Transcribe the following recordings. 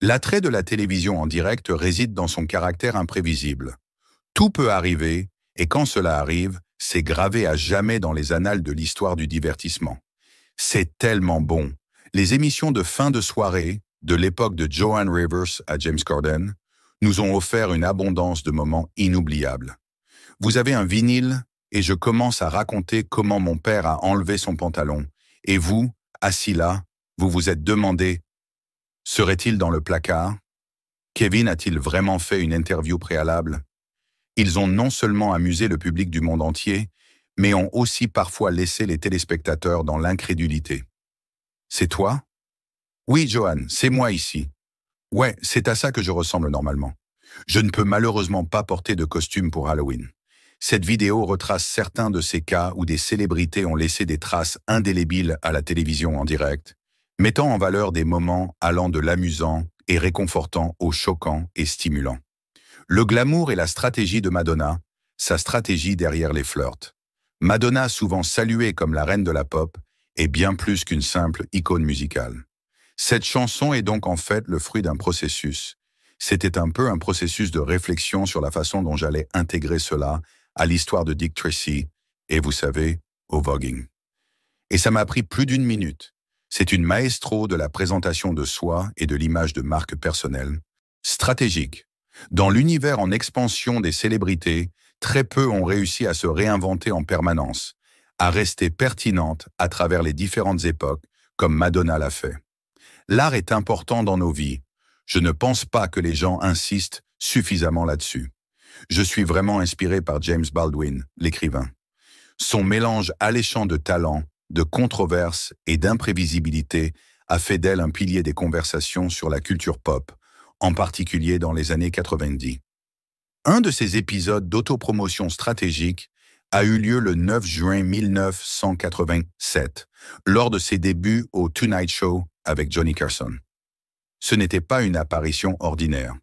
L'attrait de la télévision en direct réside dans son caractère imprévisible. Tout peut arriver, et quand cela arrive, c'est gravé à jamais dans les annales de l'histoire du divertissement. C'est tellement bon. Les émissions de fin de soirée, de l'époque de Joan Rivers à James Corden, nous ont offert une abondance de moments inoubliables. Vous avez un vinyle, et je commence à raconter comment mon père a enlevé son pantalon, et vous, assis là, vous vous êtes demandé, serait-il dans le placard? Kevin a-t-il vraiment fait une interview préalable? Ils ont non seulement amusé le public du monde entier, mais ont aussi parfois laissé les téléspectateurs dans l'incrédulité. C'est toi? Oui, Johan, c'est moi ici. Ouais, c'est à ça que je ressemble normalement. Je ne peux malheureusement pas porter de costume pour Halloween. Cette vidéo retrace certains de ces cas où des célébrités ont laissé des traces indélébiles à la télévision en direct, mettant en valeur des moments allant de l'amusant et réconfortant au choquant et stimulant. Le glamour et la stratégie de Madonna, sa stratégie derrière les flirts. Madonna, souvent saluée comme la reine de la pop, est bien plus qu'une simple icône musicale. Cette chanson est donc en fait le fruit d'un processus. C'était un peu un processus de réflexion sur la façon dont j'allais intégrer cela à l'histoire de Dick Tracy et, vous savez, au voguing. Et ça m'a pris plus d'une minute. C'est une maestro de la présentation de soi et de l'image de marque personnelle. Stratégique. Dans l'univers en expansion des célébrités, très peu ont réussi à se réinventer en permanence, à rester pertinentes à travers les différentes époques, comme Madonna l'a fait. L'art est important dans nos vies. Je ne pense pas que les gens insistent suffisamment là-dessus. Je suis vraiment inspiré par James Baldwin, l'écrivain. Son mélange alléchant de talent, de controverse et d'imprévisibilité a fait d'elle un pilier des conversations sur la culture pop, en particulier dans les années 90. Un de ces épisodes d'autopromotion stratégique a eu lieu le 9 juin 1987, lors de ses débuts au Tonight Show avec Johnny Carson. Ce n'était pas une apparition ordinaire.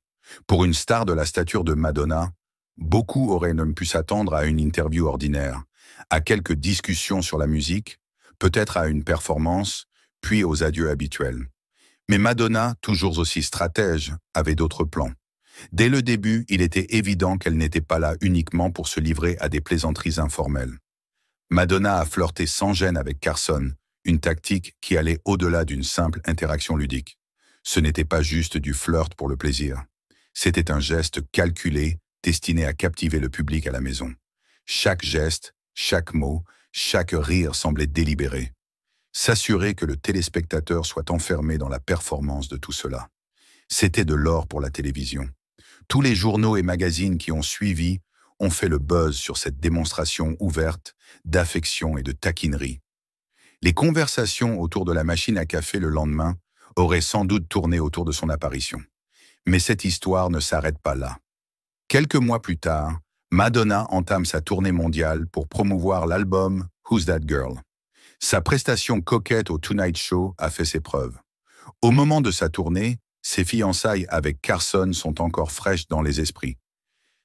Pour une star de la stature de Madonna, beaucoup auraient même pu s'attendre à une interview ordinaire, à quelques discussions sur la musique, peut-être à une performance, puis aux adieux habituels. Mais Madonna, toujours aussi stratège, avait d'autres plans. Dès le début, il était évident qu'elle n'était pas là uniquement pour se livrer à des plaisanteries informelles. Madonna a flirté sans gêne avec Carson, une tactique qui allait au-delà d'une simple interaction ludique. Ce n'était pas juste du flirt pour le plaisir. C'était un geste calculé, destiné à captiver le public à la maison. Chaque geste, chaque mot, chaque rire semblait délibéré. S'assurer que le téléspectateur soit enfermé dans la performance de tout cela. C'était de l'or pour la télévision. Tous les journaux et magazines qui ont suivi ont fait le buzz sur cette démonstration ouverte d'affection et de taquinerie. Les conversations autour de la machine à café le lendemain auraient sans doute tourné autour de son apparition. Mais cette histoire ne s'arrête pas là. Quelques mois plus tard, Madonna entame sa tournée mondiale pour promouvoir l'album Who's That Girl? Sa prestation coquette au Tonight Show a fait ses preuves. Au moment de sa tournée, ses fiançailles avec Carson sont encore fraîches dans les esprits.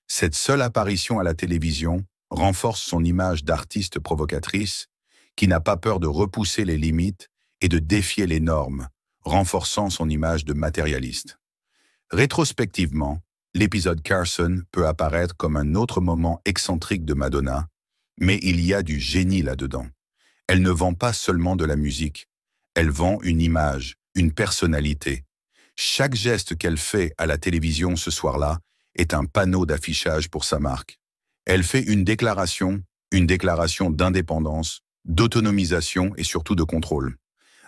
Cette seule apparition à la télévision renforce son image d'artiste provocatrice qui n'a pas peur de repousser les limites et de défier les normes, renforçant son image de matérialiste. Rétrospectivement, l'épisode Carson peut apparaître comme un autre moment excentrique de Madonna, mais il y a du génie là-dedans. Elle ne vend pas seulement de la musique, elle vend une image, une personnalité. Chaque geste qu'elle fait à la télévision ce soir-là est un panneau d'affichage pour sa marque. Elle fait une déclaration d'indépendance, d'autonomisation et surtout de contrôle.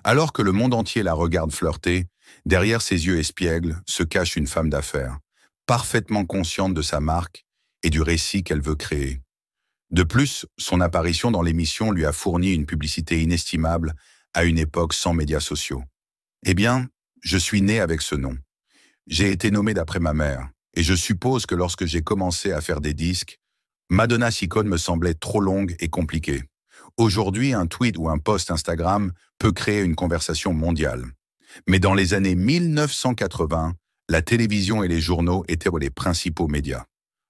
Alors que le monde entier la regarde flirter, derrière ses yeux espiègles se cache une femme d'affaires, parfaitement consciente de sa marque et du récit qu'elle veut créer. De plus, son apparition dans l'émission lui a fourni une publicité inestimable à une époque sans médias sociaux. Eh bien, je suis né avec ce nom. J'ai été nommé d'après ma mère, et je suppose que lorsque j'ai commencé à faire des disques, Madonna's icône me semblait trop longue et compliquée. Aujourd'hui, un tweet ou un post Instagram peut créer une conversation mondiale. Mais dans les années 1980, la télévision et les journaux étaient les principaux médias.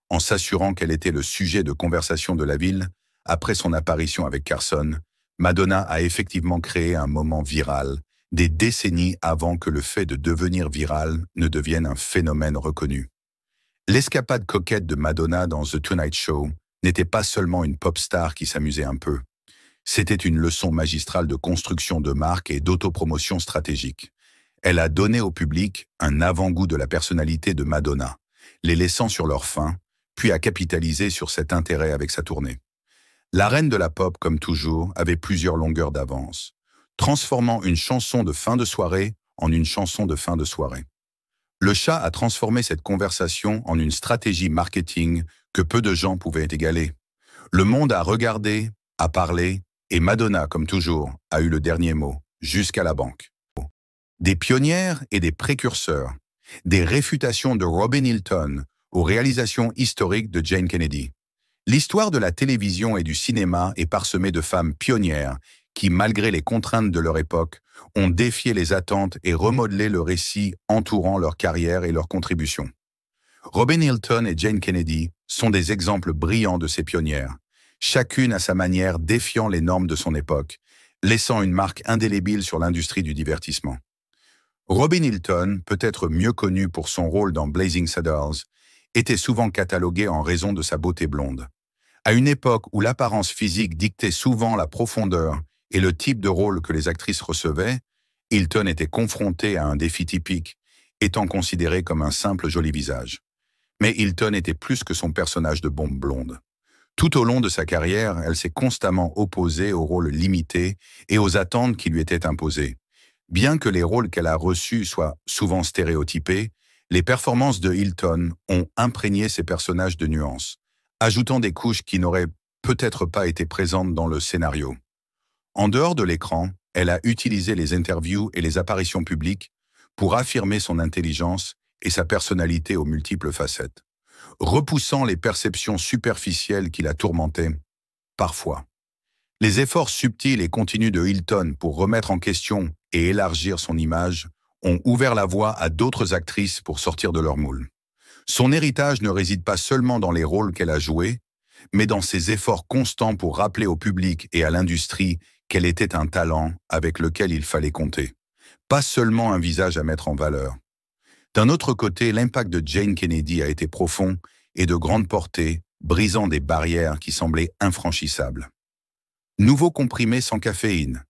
En s'assurant qu'elle était le sujet de conversation de la ville, après son apparition avec Carson, Madonna a effectivement créé un moment viral, des décennies avant que le fait de devenir viral ne devienne un phénomène reconnu. L'escapade coquette de Madonna dans The Tonight Show n'était pas seulement une pop star qui s'amusait un peu. C'était une leçon magistrale de construction de marque et d'autopromotion stratégique. Elle a donné au public un avant-goût de la personnalité de Madonna, les laissant sur leur faim, puis a capitalisé sur cet intérêt avec sa tournée. La reine de la pop, comme toujours, avait plusieurs longueurs d'avance, transformant une chanson de fin de soirée en une chanson de fin de soirée. Le chat a transformé cette conversation en une stratégie marketing que peu de gens pouvaient égaler. Le monde a regardé, a parlé, et Madonna, comme toujours, a eu le dernier mot, jusqu'à la banque. Des pionnières et des précurseurs, des réfutations de Robin Hilton aux réalisations historiques de Jane Kennedy. L'histoire de la télévision et du cinéma est parsemée de femmes pionnières qui, malgré les contraintes de leur époque, ont défié les attentes et remodelé le récit entourant leur carrière et leurs contributions. Robin Hilton et Jane Kennedy sont des exemples brillants de ces pionnières, chacune à sa manière défiant les normes de son époque, laissant une marque indélébile sur l'industrie du divertissement. Robin Hilton, peut-être mieux connu pour son rôle dans Blazing Saddles, était souvent cataloguée en raison de sa beauté blonde. À une époque où l'apparence physique dictait souvent la profondeur et le type de rôle que les actrices recevaient, Hilton était confronté à un défi typique, étant considéré comme un simple joli visage. Mais Hilton était plus que son personnage de bombe blonde. Tout au long de sa carrière, elle s'est constamment opposée aux rôles limités et aux attentes qui lui étaient imposées. Bien que les rôles qu'elle a reçus soient souvent stéréotypés, les performances de Hilton ont imprégné ses personnages de nuances, ajoutant des couches qui n'auraient peut-être pas été présentes dans le scénario. En dehors de l'écran, elle a utilisé les interviews et les apparitions publiques pour affirmer son intelligence et sa personnalité aux multiples facettes, repoussant les perceptions superficielles qui la tourmentaient, parfois. Les efforts subtils et continus de Hilton pour remettre en question et élargir son image ont ouvert la voie à d'autres actrices pour sortir de leur moule. Son héritage ne réside pas seulement dans les rôles qu'elle a joués, mais dans ses efforts constants pour rappeler au public et à l'industrie qu'elle était un talent avec lequel il fallait compter, pas seulement un visage à mettre en valeur. D'un autre côté, l'impact de Jane Kennedy a été profond et de grande portée, brisant des barrières qui semblaient infranchissables. Nouveau comprimé sans caféine.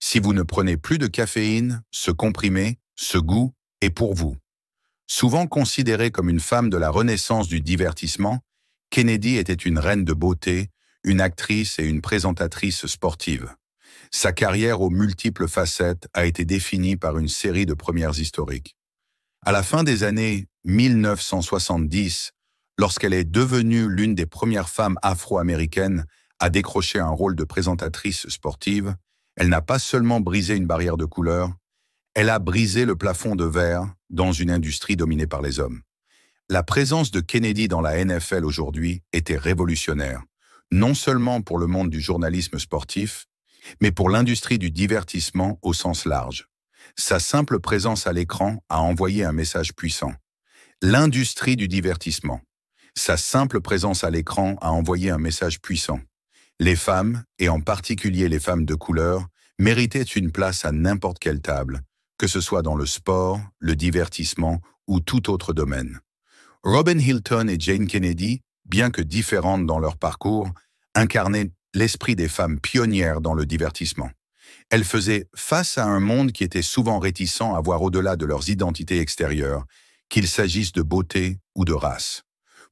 Si vous ne prenez plus de caféine, ce comprimé, ce goût est pour vous. Souvent considérée comme une femme de la renaissance du divertissement, Kennedy était une reine de beauté, une actrice et une présentatrice sportive. Sa carrière aux multiples facettes a été définie par une série de premières historiques. À la fin des années 1970, lorsqu'elle est devenue l'une des premières femmes afro-américaines à décrocher un rôle de présentatrice sportive, elle n'a pas seulement brisé une barrière de couleur, elle a brisé le plafond de verre dans une industrie dominée par les hommes. La présence de Kennedy dans la NFL aujourd'hui était révolutionnaire, non seulement pour le monde du journalisme sportif, mais pour l'industrie du divertissement au sens large. Sa simple présence à l'écran a envoyé un message puissant. L'industrie du divertissement. Sa simple présence à l'écran a envoyé un message puissant. Les femmes, et en particulier les femmes de couleur, méritaient une place à n'importe quelle table, que ce soit dans le sport, le divertissement ou tout autre domaine. Robin Hilton et Jane Kennedy, bien que différentes dans leur parcours, incarnaient l'esprit des femmes pionnières dans le divertissement. Elles faisaient face à un monde qui était souvent réticent à voir au-delà de leurs identités extérieures, qu'il s'agisse de beauté ou de race.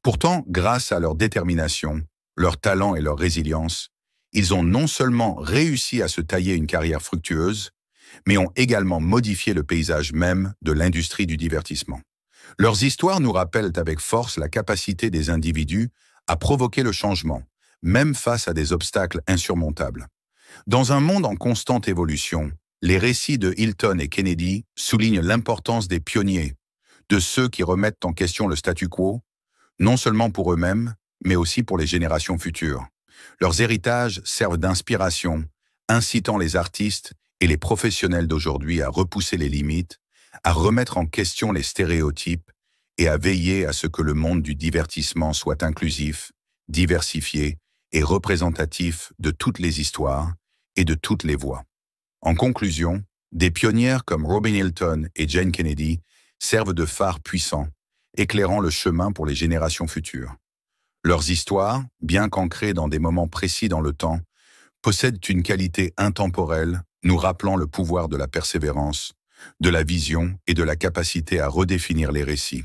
Pourtant, grâce à leur détermination, leur talent et leur résilience, ils ont non seulement réussi à se tailler une carrière fructueuse, mais ont également modifié le paysage même de l'industrie du divertissement. Leurs histoires nous rappellent avec force la capacité des individus à provoquer le changement, même face à des obstacles insurmontables. Dans un monde en constante évolution, les récits de Hilton et Kennedy soulignent l'importance des pionniers, de ceux qui remettent en question le statu quo, non seulement pour eux-mêmes, mais aussi pour les générations futures. Leurs héritages servent d'inspiration, incitant les artistes et les professionnels d'aujourd'hui à repousser les limites, à remettre en question les stéréotypes et à veiller à ce que le monde du divertissement soit inclusif, diversifié et représentatif de toutes les histoires et de toutes les voix. En conclusion, Des pionnières comme Robin Hilton et Jane Kennedy servent de phares puissants, éclairant le chemin pour les générations futures. Leurs histoires, bien qu'ancrées dans des moments précis dans le temps, possèdent une qualité intemporelle, nous rappelant le pouvoir de la persévérance, de la vision et de la capacité à redéfinir les récits.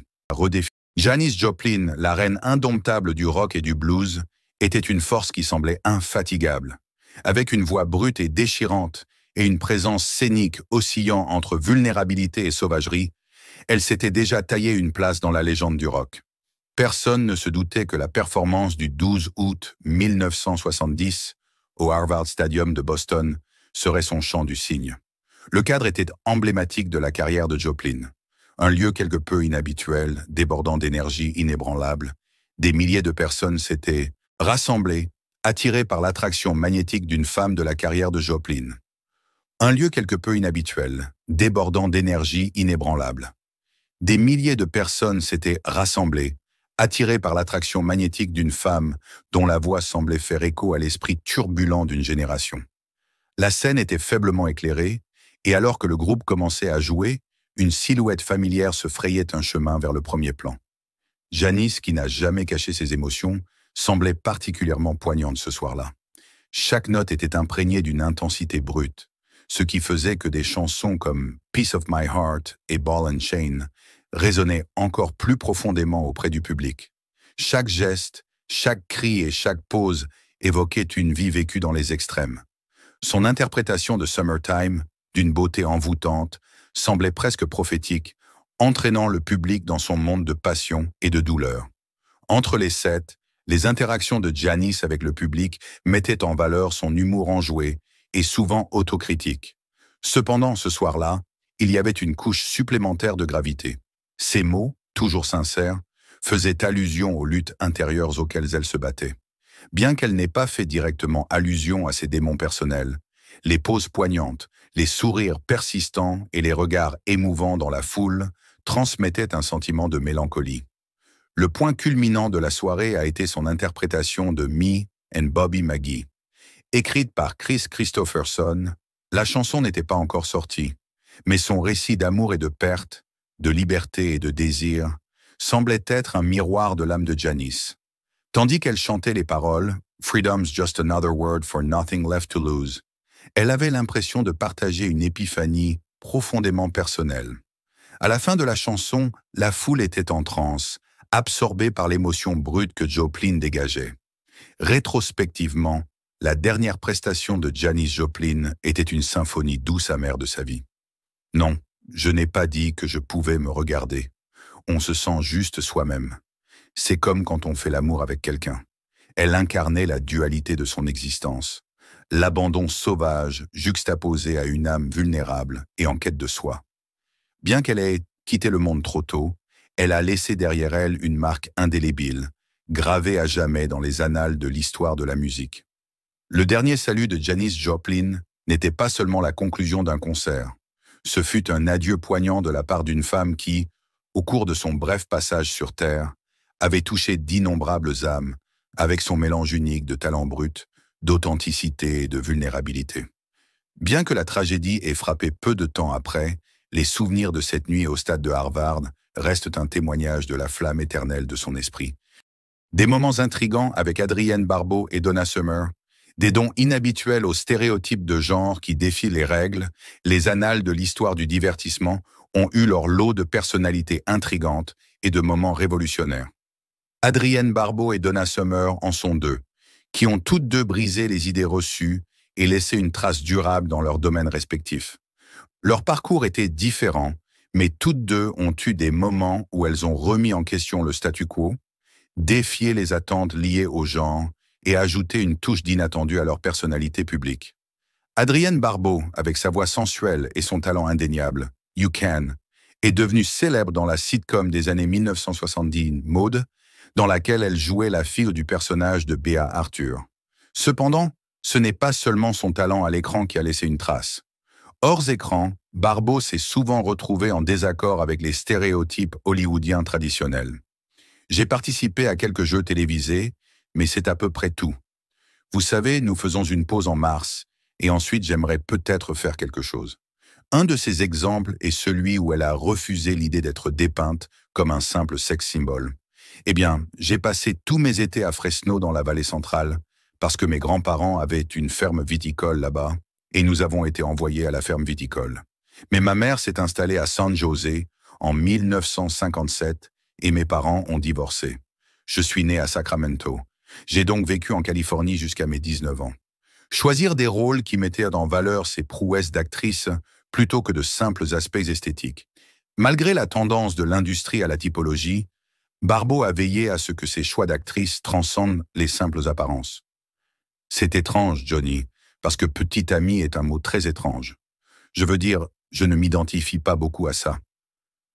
Janis Joplin, la reine indomptable du rock et du blues, était une force qui semblait infatigable. Avec une voix brute et déchirante et une présence scénique oscillant entre vulnérabilité et sauvagerie, elle s'était déjà taillé une place dans la légende du rock. Personne ne se doutait que la performance du 12 août 1970 au Harvard Stadium de Boston serait son chant du cygne. Le cadre était emblématique de la carrière de Joplin. Un lieu quelque peu inhabituel, débordant d'énergie inébranlable. Des milliers de personnes s'étaient rassemblées, attirées par l'attraction magnétique d'une femme de la carrière de Joplin. Un lieu quelque peu inhabituel, débordant d'énergie inébranlable. Des milliers de personnes s'étaient rassemblées, attirées par l'attraction magnétique d'une femme dont la voix semblait faire écho à l'esprit turbulent d'une génération. La scène était faiblement éclairée, et alors que le groupe commençait à jouer, une silhouette familière se frayait un chemin vers le premier plan. Janis, qui n'a jamais caché ses émotions, semblait particulièrement poignante ce soir-là. Chaque note était imprégnée d'une intensité brute, ce qui faisait que des chansons comme « Piece of My Heart » et « Ball and Chain » résonnaient encore plus profondément auprès du public. Chaque geste, chaque cri et chaque pause évoquaient une vie vécue dans les extrêmes. Son interprétation de « Summertime », d'une beauté envoûtante, semblait presque prophétique, entraînant le public dans son monde de passion et de douleur. Entre les sets, les interactions de Janis avec le public mettaient en valeur son humour enjoué et souvent autocritique. Cependant, ce soir-là, il y avait une couche supplémentaire de gravité. Ses mots, toujours sincères, faisaient allusion aux luttes intérieures auxquelles elle se battait. Bien qu'elle n'ait pas fait directement allusion à ses démons personnels, les pauses poignantes, les sourires persistants et les regards émouvants dans la foule transmettaient un sentiment de mélancolie. Le point culminant de la soirée a été son interprétation de Me and Bobby McGee. Écrite par Chris Christopherson, la chanson n'était pas encore sortie, mais son récit d'amour et de perte, de liberté et de désir, semblait être un miroir de l'âme de Janis. Tandis qu'elle chantait les paroles « Freedom's just another word for nothing left to lose », elle avait l'impression de partager une épiphanie profondément personnelle. À la fin de la chanson, la foule était en transe, absorbée par l'émotion brute que Joplin dégageait. Rétrospectivement, la dernière prestation de Janis Joplin était une symphonie douce amère de sa vie. Non, je n'ai pas dit que je pouvais me regarder. On se sent juste soi-même. C'est comme quand on fait l'amour avec quelqu'un. Elle incarnait la dualité de son existence. L'abandon sauvage juxtaposé à une âme vulnérable et en quête de soi. Bien qu'elle ait quitté le monde trop tôt, elle a laissé derrière elle une marque indélébile, gravée à jamais dans les annales de l'histoire de la musique. Le dernier salut de Janis Joplin n'était pas seulement la conclusion d'un concert. Ce fut un adieu poignant de la part d'une femme qui, au cours de son bref passage sur Terre, avait touché d'innombrables âmes avec son mélange unique de talent brut, d'authenticité et de vulnérabilité. Bien que la tragédie ait frappé peu de temps après, les souvenirs de cette nuit au stade de Harvard restent un témoignage de la flamme éternelle de son esprit. Des moments intrigants avec Adrienne Barbeau et Donna Summer, des dons inhabituels aux stéréotypes de genre qui défient les règles, les annales de l'histoire du divertissement ont eu leur lot de personnalités intrigantes et de moments révolutionnaires. Adrienne Barbeau et Donna Summer en sont deux, qui ont toutes deux brisé les idées reçues et laissé une trace durable dans leurs domaines respectifs. Leur parcours était différent, mais toutes deux ont eu des moments où elles ont remis en question le statu quo, défié les attentes liées au genre et ajouté une touche d'inattendu à leur personnalité publique. Adrienne Barbeau, avec sa voix sensuelle et son talent indéniable, You Can, est devenue célèbre dans la sitcom des années 1970, Maude, dans laquelle elle jouait la fille du personnage de Béa Arthur. Cependant, ce n'est pas seulement son talent à l'écran qui a laissé une trace. Hors écran, Barbeau s'est souvent retrouvée en désaccord avec les stéréotypes hollywoodiens traditionnels. J'ai participé à quelques jeux télévisés, mais c'est à peu près tout. Vous savez, nous faisons une pause en mars, et ensuite j'aimerais peut-être faire quelque chose. Un de ces exemples est celui où elle a refusé l'idée d'être dépeinte comme un simple sex symbol. Eh bien, j'ai passé tous mes étés à Fresno dans la vallée centrale, parce que mes grands-parents avaient une ferme viticole là-bas, et nous avons été envoyés à la ferme viticole. Mais ma mère s'est installée à San José en 1957 et mes parents ont divorcé. Je suis né à Sacramento. J'ai donc vécu en Californie jusqu'à mes 19 ans. Choisir des rôles qui mettaient en valeur ses prouesses d'actrice plutôt que de simples aspects esthétiques. Malgré la tendance de l'industrie à la typologie, Barbeau a veillé à ce que ses choix d'actrice transcendent les simples apparences. C'est étrange, Johnny, parce que petit ami est un mot très étrange. Je veux dire, je ne m'identifie pas beaucoup à ça.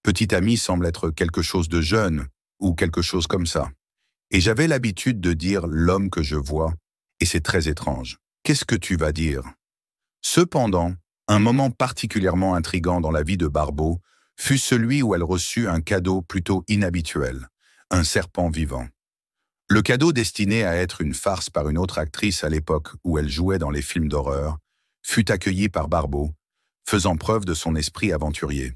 Petit ami semble être quelque chose de jeune, ou quelque chose comme ça. Et j'avais l'habitude de dire l'homme que je vois, et c'est très étrange. Qu'est-ce que tu vas dire? Cependant, un moment particulièrement intrigant dans la vie de Barbeau fut celui où elle reçut un cadeau plutôt inhabituel, un serpent vivant. Le cadeau destiné à être une farce par une autre actrice à l'époque où elle jouait dans les films d'horreur, fut accueilli par Barbeau, faisant preuve de son esprit aventurier.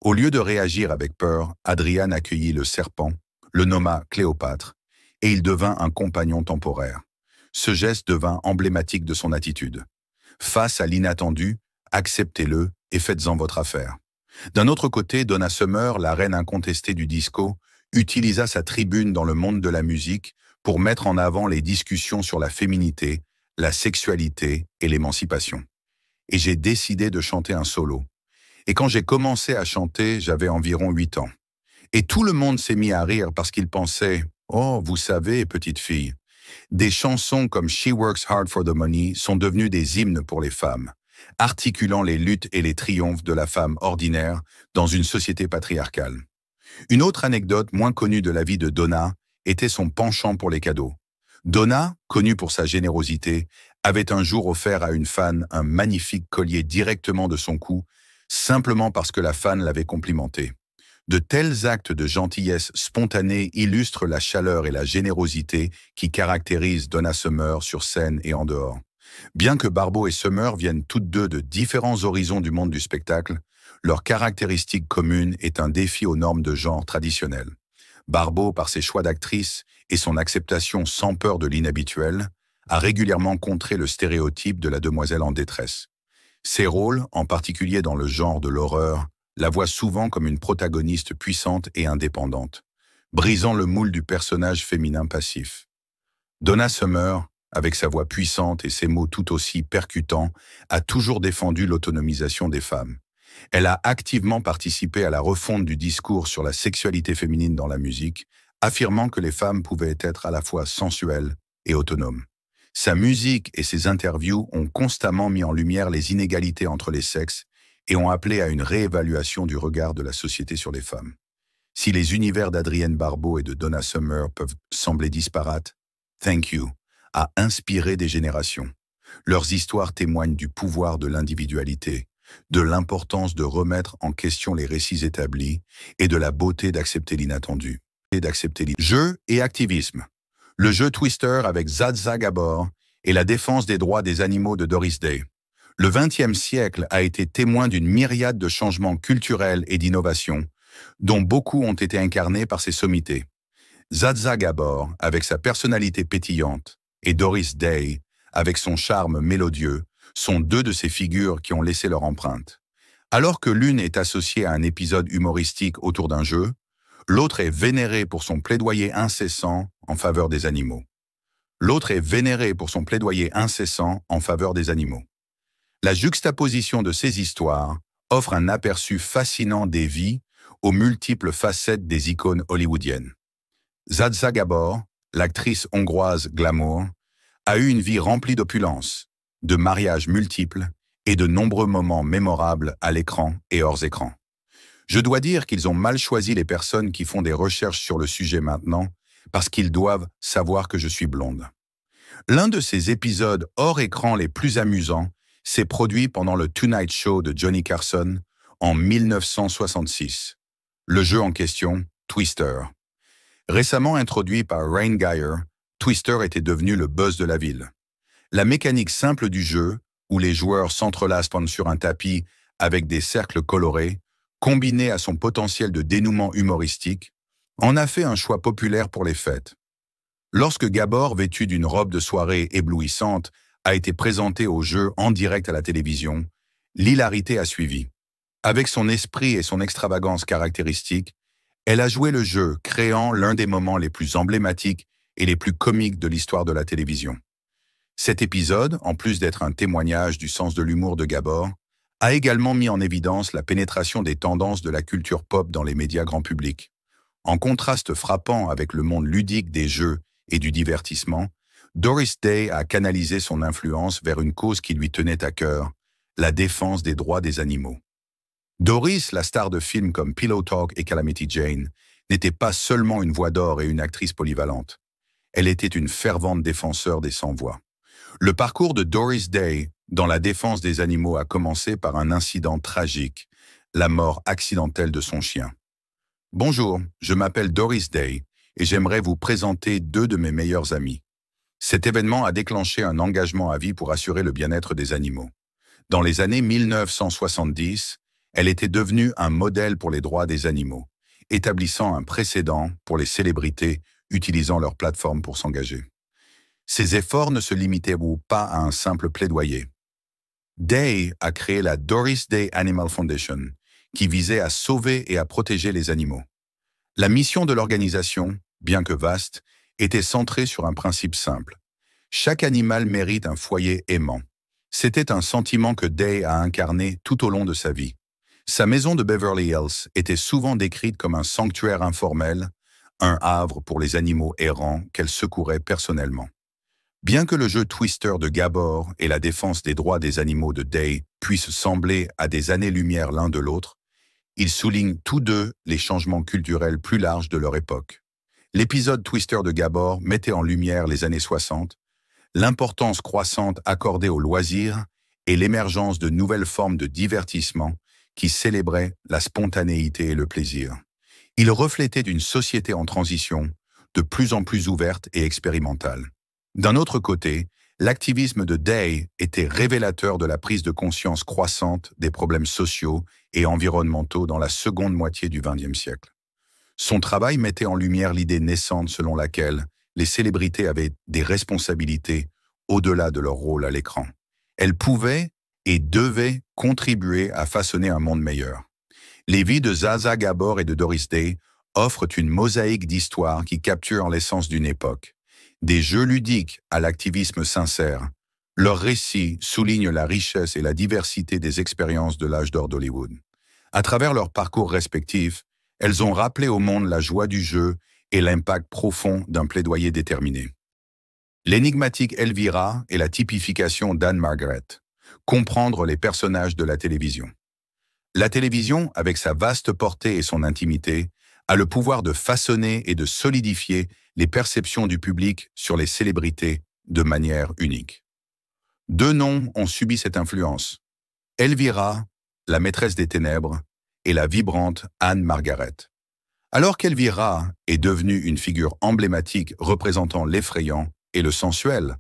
Au lieu de réagir avec peur, Adrian accueillit le serpent, le nomma Cléopâtre, et il devint un compagnon temporaire. Ce geste devint emblématique de son attitude. Face à l'inattendu, acceptez-le et faites-en votre affaire. D'un autre côté, Donna Summer, la reine incontestée du disco, utilisa sa tribune dans le monde de la musique pour mettre en avant les discussions sur la féminité, la sexualité et l'émancipation. Et j'ai décidé de chanter un solo. Et quand j'ai commencé à chanter, j'avais environ 8 ans. Et tout le monde s'est mis à rire parce qu'il pensait « Oh, vous savez, petite fille ». Des chansons comme She Works Hard for the Money sont devenues des hymnes pour les femmes, articulant les luttes et les triomphes de la femme ordinaire dans une société patriarcale. Une autre anecdote moins connue de la vie de Donna était son penchant pour les cadeaux. Donna, connue pour sa générosité, avait un jour offert à une fan un magnifique collier directement de son cou, simplement parce que la fan l'avait complimenté. De tels actes de gentillesse spontanée illustrent la chaleur et la générosité qui caractérisent Donna Summer sur scène et en dehors. Bien que Barbeau et Summer viennent toutes deux de différents horizons du monde du spectacle, leur caractéristique commune est un défi aux normes de genre traditionnelles. Barbeau, par ses choix d'actrice et son acceptation sans peur de l'inhabituel, a régulièrement contré le stéréotype de la demoiselle en détresse. Ses rôles, en particulier dans le genre de l'horreur, la voient souvent comme une protagoniste puissante et indépendante, brisant le moule du personnage féminin passif. Donna Summer, avec sa voix puissante et ses mots tout aussi percutants, a toujours défendu l'autonomisation des femmes. Elle a activement participé à la refonte du discours sur la sexualité féminine dans la musique, affirmant que les femmes pouvaient être à la fois sensuelles et autonomes. Sa musique et ses interviews ont constamment mis en lumière les inégalités entre les sexes et ont appelé à une réévaluation du regard de la société sur les femmes. Si les univers d'Adrienne Barbeau et de Donna Summer peuvent sembler disparates, Thank You a inspiré des générations. Leurs histoires témoignent du pouvoir de l'individualité, de l'importance de remettre en question les récits établis et de la beauté d'accepter l'inattendu. Jeu et activisme. Le jeu Twister avec Zsa Zsa Gabor et la défense des droits des animaux de Doris Day. Le XXe siècle a été témoin d'une myriade de changements culturels et d'innovations, dont beaucoup ont été incarnés par ses sommités. Zsa Zsa Gabor, avec sa personnalité pétillante, et Doris Day, avec son charme mélodieux, sont deux de ces figures qui ont laissé leur empreinte. Alors que l'une est associée à un épisode humoristique autour d'un jeu, l'autre est vénérée pour son plaidoyer incessant en faveur des animaux. La juxtaposition de ces histoires offre un aperçu fascinant des vies aux multiples facettes des icônes hollywoodiennes. Zsa Zsa Gabor, l'actrice hongroise glamour, a eu une vie remplie d'opulence, de mariages multiples et de nombreux moments mémorables à l'écran et hors écran. Je dois dire qu'ils ont mal choisi les personnes qui font des recherches sur le sujet maintenant, parce qu'ils doivent savoir que je suis blonde. L'un de ces épisodes hors écran les plus amusants s'est produit pendant le Tonight Show de Johnny Carson en 1966. Le jeu en question, Twister. Récemment introduit par Rain Geyer, Twister était devenu le buzz de la ville. La mécanique simple du jeu, où les joueurs s'entrelacent sur un tapis avec des cercles colorés, combiné à son potentiel de dénouement humoristique, en a fait un choix populaire pour les fêtes. Lorsque Gabor, vêtu d'une robe de soirée éblouissante, a été présenté au jeu en direct à la télévision, l'hilarité a suivi. Avec son esprit et son extravagance caractéristiques, elle a joué le jeu, créant l'un des moments les plus emblématiques et les plus comiques de l'histoire de la télévision. Cet épisode, en plus d'être un témoignage du sens de l'humour de Gabor, a également mis en évidence la pénétration des tendances de la culture pop dans les médias grand public. En contraste frappant avec le monde ludique des jeux et du divertissement, Doris Day a canalisé son influence vers une cause qui lui tenait à cœur, la défense des droits des animaux. Doris, la star de films comme Pillow Talk et Calamity Jane, n'était pas seulement une voix d'or et une actrice polyvalente. Elle était une fervente défenseur des sans-voix. Le parcours de Doris Day dans la défense des animaux a commencé par un incident tragique, la mort accidentelle de son chien. Bonjour, je m'appelle Doris Day et j'aimerais vous présenter deux de mes meilleurs amis. Cet événement a déclenché un engagement à vie pour assurer le bien-être des animaux. Dans les années 1970, elle était devenue un modèle pour les droits des animaux, établissant un précédent pour les célébrités utilisant leur plateforme pour s'engager. Ses efforts ne se limitaient pas à un simple plaidoyer. Day a créé la Doris Day Animal Foundation, qui visait à sauver et à protéger les animaux. La mission de l'organisation, bien que vaste, était centrée sur un principe simple. Chaque animal mérite un foyer aimant. C'était un sentiment que Day a incarné tout au long de sa vie. Sa maison de Beverly Hills était souvent décrite comme un sanctuaire informel, un havre pour les animaux errants qu'elle secourait personnellement. Bien que le jeu Twister de Gabor et la défense des droits des animaux de Day puissent sembler à des années-lumière l'un de l'autre, ils soulignent tous deux les changements culturels plus larges de leur époque. L'épisode Twister de Gabor mettait en lumière les années 60, l'importance croissante accordée aux loisirs et l'émergence de nouvelles formes de divertissement qui célébraient la spontanéité et le plaisir. Il reflétait une société en transition, de plus en plus ouverte et expérimentale. D'un autre côté, l'activisme de Day était révélateur de la prise de conscience croissante des problèmes sociaux et environnementaux dans la seconde moitié du XXe siècle. Son travail mettait en lumière l'idée naissante selon laquelle les célébrités avaient des responsabilités au-delà de leur rôle à l'écran. Elles pouvaient et devaient contribuer à façonner un monde meilleur. Les vies de Zaza Gabor et de Doris Day offrent une mosaïque d'histoires qui capturent l'essence d'une époque. Des jeux ludiques à l'activisme sincère, leurs récits soulignent la richesse et la diversité des expériences de l'âge d'or d'Hollywood. À travers leurs parcours respectifs, elles ont rappelé au monde la joie du jeu et l'impact profond d'un plaidoyer déterminé. L'énigmatique Elvira est la typification d'Anne-Margaret. Comprendre les personnages de la télévision. La télévision, avec sa vaste portée et son intimité, a le pouvoir de façonner et de solidifier les perceptions du public sur les célébrités de manière unique. Deux noms ont subi cette influence. Elvira, la maîtresse des ténèbres, et la vibrante Anne-Margaret. Alors qu'Elvira est devenue une figure emblématique représentant l'effrayant et le sensuel,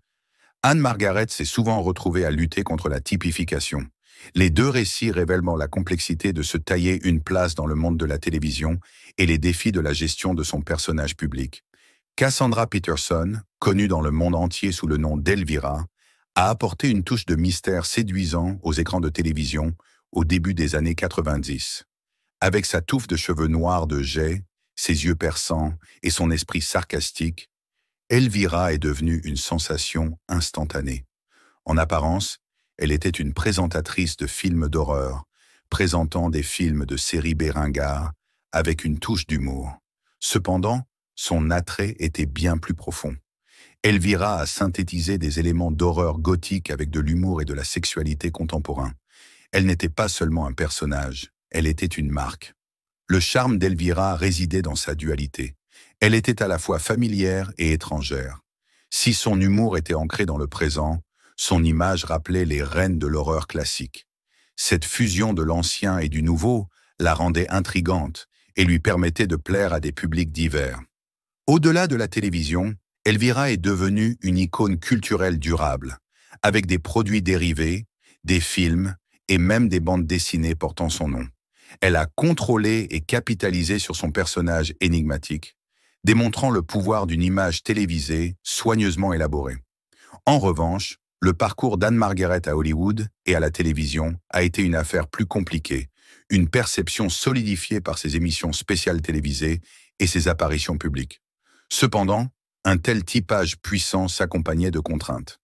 Anne-Margaret s'est souvent retrouvée à lutter contre la typification. Les deux récits révèlent la complexité de se tailler une place dans le monde de la télévision et les défis de la gestion de son personnage public. Cassandra Peterson, connue dans le monde entier sous le nom d'Elvira, a apporté une touche de mystère séduisant aux écrans de télévision au début des années 90. Avec sa touffe de cheveux noirs de jais, ses yeux perçants et son esprit sarcastique, Elvira est devenue une sensation instantanée. En apparence, elle était une présentatrice de films d'horreur, présentant des films de série B ringards avec une touche d'humour. Cependant, son attrait était bien plus profond. Elvira a synthétisé des éléments d'horreur gothique avec de l'humour et de la sexualité contemporain. Elle n'était pas seulement un personnage, elle était une marque. Le charme d'Elvira résidait dans sa dualité. Elle était à la fois familière et étrangère. Si son humour était ancré dans le présent, son image rappelait les reines de l'horreur classique. Cette fusion de l'ancien et du nouveau la rendait intrigante et lui permettait de plaire à des publics divers. Au-delà de la télévision, Elvira est devenue une icône culturelle durable, avec des produits dérivés, des films et même des bandes dessinées portant son nom. Elle a contrôlé et capitalisé sur son personnage énigmatique, démontrant le pouvoir d'une image télévisée soigneusement élaborée. En revanche, le parcours d'Anne-Margaret à Hollywood et à la télévision a été une affaire plus compliquée, une perception solidifiée par ses émissions spéciales télévisées et ses apparitions publiques. Cependant, un tel typage puissant s'accompagnait de contraintes.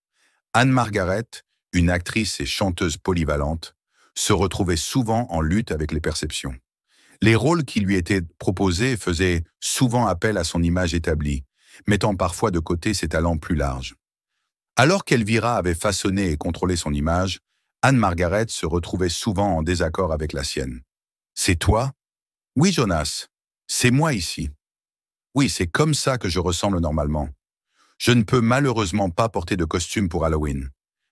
Anne-Margaret, une actrice et chanteuse polyvalente, se retrouvait souvent en lutte avec les perceptions. Les rôles qui lui étaient proposés faisaient souvent appel à son image établie, mettant parfois de côté ses talents plus larges. Alors qu'Elvira avait façonné et contrôlé son image, Anne-Margaret se retrouvait souvent en désaccord avec la sienne. « C'est toi ? Oui, Jonas, c'est moi ici. Oui, c'est comme ça que je ressemble normalement. Je ne peux malheureusement pas porter de costume pour Halloween.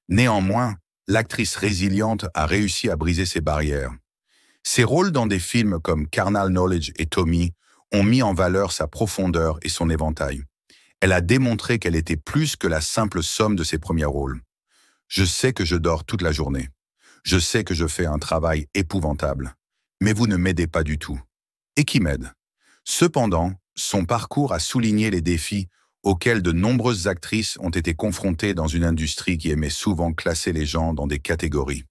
Néanmoins, l'actrice résiliente a réussi à briser ses barrières. Ses rôles dans des films comme Carnal Knowledge et Tommy ont mis en valeur sa profondeur et son éventail. Elle a démontré qu'elle était plus que la simple somme de ses premiers rôles. Je sais que je dors toute la journée. Je sais que je fais un travail épouvantable. Mais vous ne m'aidez pas du tout. Et qui m'aide? Cependant, son parcours a souligné les défis auxquels de nombreuses actrices ont été confrontées dans une industrie qui aimait souvent classer les gens dans des catégories.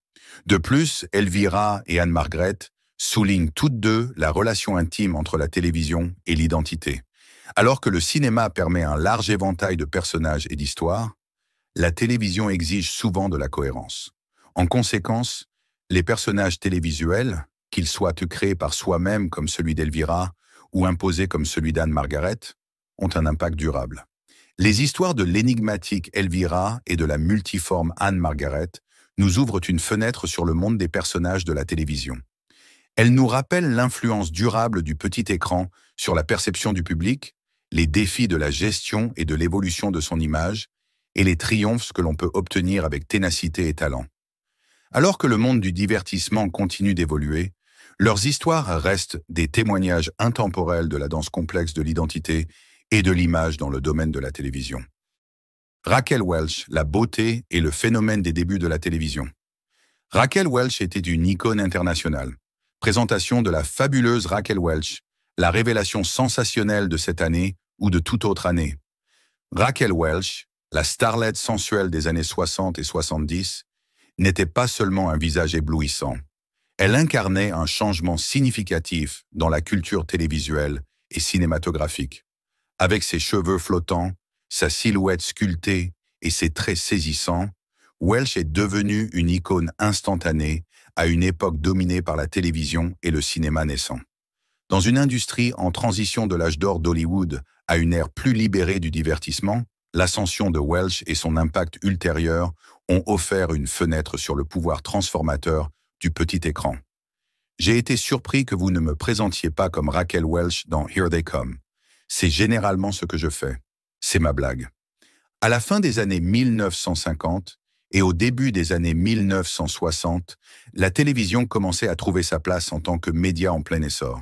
De plus, Elvira et Anne-Margaret soulignent toutes deux la relation intime entre la télévision et l'identité. Alors que le cinéma permet un large éventail de personnages et d'histoires, la télévision exige souvent de la cohérence. En conséquence, les personnages télévisuels, qu'ils soient créés par soi-même comme celui d'Elvira ou imposés comme celui d'Anne-Margaret, ont un impact durable. Les histoires de l'énigmatique Elvira et de la multiforme Anne-Margaret nous ouvrent une fenêtre sur le monde des personnages de la télévision. Elles nous rappellent l'influence durable du petit écran sur la perception du public, les défis de la gestion et de l'évolution de son image, et les triomphes que l'on peut obtenir avec ténacité et talent. Alors que le monde du divertissement continue d'évoluer, leurs histoires restent des témoignages intemporels de la danse complexe de l'identité et de l'image dans le domaine de la télévision. Raquel Welch, la beauté et le phénomène des débuts de la télévision. Raquel Welch était une icône internationale. Présentation de la fabuleuse Raquel Welch, la révélation sensationnelle de cette année ou de toute autre année. Raquel Welch, la starlette sensuelle des années 60 et 70, n'était pas seulement un visage éblouissant. Elle incarnait un changement significatif dans la culture télévisuelle et cinématographique. Avec ses cheveux flottants, sa silhouette sculptée et ses traits saisissants, Welch est devenue une icône instantanée à une époque dominée par la télévision et le cinéma naissant. Dans une industrie en transition de l'âge d'or d'Hollywood à une ère plus libérée du divertissement, l'ascension de Welch et son impact ultérieur ont offert une fenêtre sur le pouvoir transformateur du petit écran. J'ai été surpris que vous ne me présentiez pas comme Raquel Welch dans Here They Come. C'est généralement ce que je fais. C'est ma blague. À la fin des années 1950 et au début des années 1960, la télévision commençait à trouver sa place en tant que média en plein essor.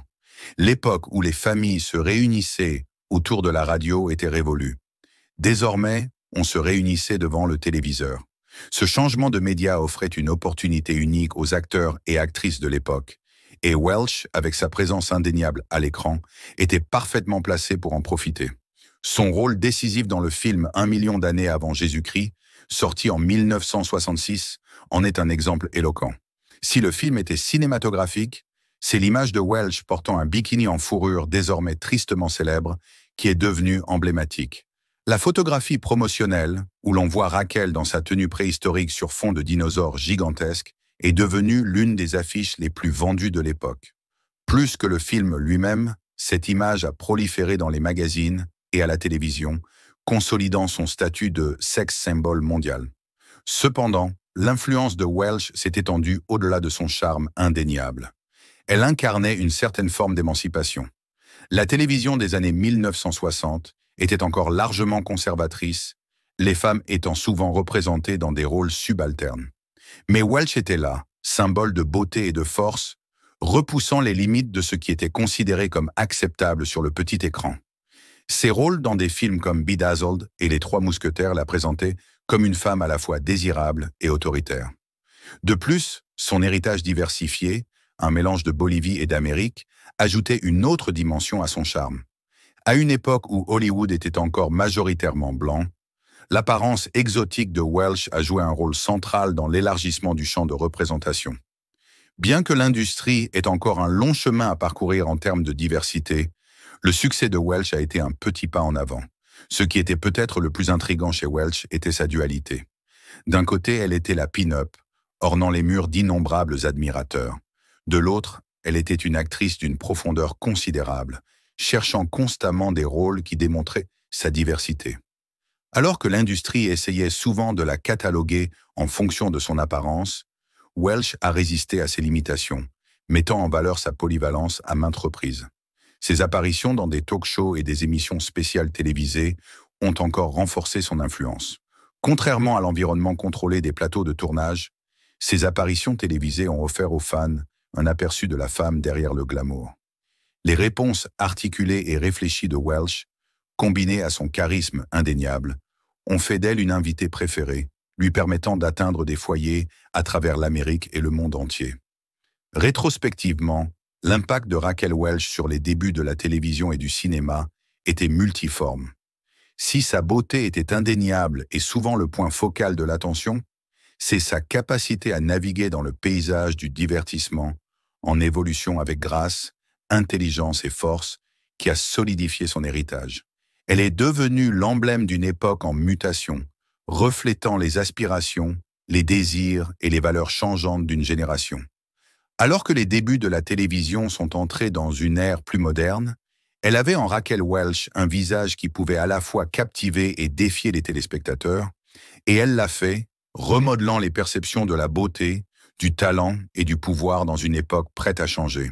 L'époque où les familles se réunissaient autour de la radio était révolue. Désormais, on se réunissait devant le téléviseur. Ce changement de média offrait une opportunité unique aux acteurs et actrices de l'époque, et Welch, avec sa présence indéniable à l'écran, était parfaitement placé pour en profiter. Son rôle décisif dans le film 1 million d'années avant Jésus-Christ, sorti en 1966, en est un exemple éloquent. Si le film était cinématographique, c'est l'image de Welch portant un bikini en fourrure désormais tristement célèbre qui est devenue emblématique. La photographie promotionnelle, où l'on voit Raquel dans sa tenue préhistorique sur fond de dinosaures gigantesques, est devenue l'une des affiches les plus vendues de l'époque. Plus que le film lui-même, cette image a proliféré dans les magazines et à la télévision, consolidant son statut de sex symbol mondial. Cependant, l'influence de Welch s'est étendue au-delà de son charme indéniable. Elle incarnait une certaine forme d'émancipation. La télévision des années 1960 était encore largement conservatrice, les femmes étant souvent représentées dans des rôles subalternes. Mais Welch était là, symbole de beauté et de force, repoussant les limites de ce qui était considéré comme acceptable sur le petit écran. Ses rôles dans des films comme Bedazzled et Les Trois Mousquetaires la présentaient comme une femme à la fois désirable et autoritaire. De plus, Son héritage diversifié, un mélange de Bolivie et d'Amérique, ajoutait une autre dimension à son charme. À une époque où Hollywood était encore majoritairement blanc, l'apparence exotique de Welsh a joué un rôle central dans l'élargissement du champ de représentation. Bien que l'industrie ait encore un long chemin à parcourir en termes de diversité, le succès de Welsh a été un petit pas en avant. Ce qui était peut-être le plus intrigant chez Welsh était sa dualité. D'un côté, elle était la pin-up, ornant les murs d'innombrables admirateurs. De l'autre, elle était une actrice d'une profondeur considérable, cherchant constamment des rôles qui démontraient sa diversité. Alors que l'industrie essayait souvent de la cataloguer en fonction de son apparence, Welsh a résisté à ses limitations, mettant en valeur sa polyvalence à maintes reprises. Ses apparitions dans des talk-shows et des émissions spéciales télévisées ont encore renforcé son influence. Contrairement à l'environnement contrôlé des plateaux de tournage, ces apparitions télévisées ont offert aux fans un aperçu de la femme derrière le glamour. Les réponses articulées et réfléchies de Welsh, combinées à son charisme indéniable, ont fait d'elle une invitée préférée, lui permettant d'atteindre des foyers à travers l'Amérique et le monde entier. Rétrospectivement, l'impact de Raquel Welch sur les débuts de la télévision et du cinéma était multiforme. Si sa beauté était indéniable et souvent le point focal de l'attention, c'est sa capacité à naviguer dans le paysage du divertissement, en évolution avec grâce, intelligence et force, qui a solidifié son héritage. Elle est devenue l'emblème d'une époque en mutation, reflétant les aspirations, les désirs et les valeurs changeantes d'une génération. Alors que les débuts de la télévision sont entrés dans une ère plus moderne, elle avait en Raquel Welch un visage qui pouvait à la fois captiver et défier les téléspectateurs, et elle l'a fait, remodelant les perceptions de la beauté, du talent et du pouvoir dans une époque prête à changer.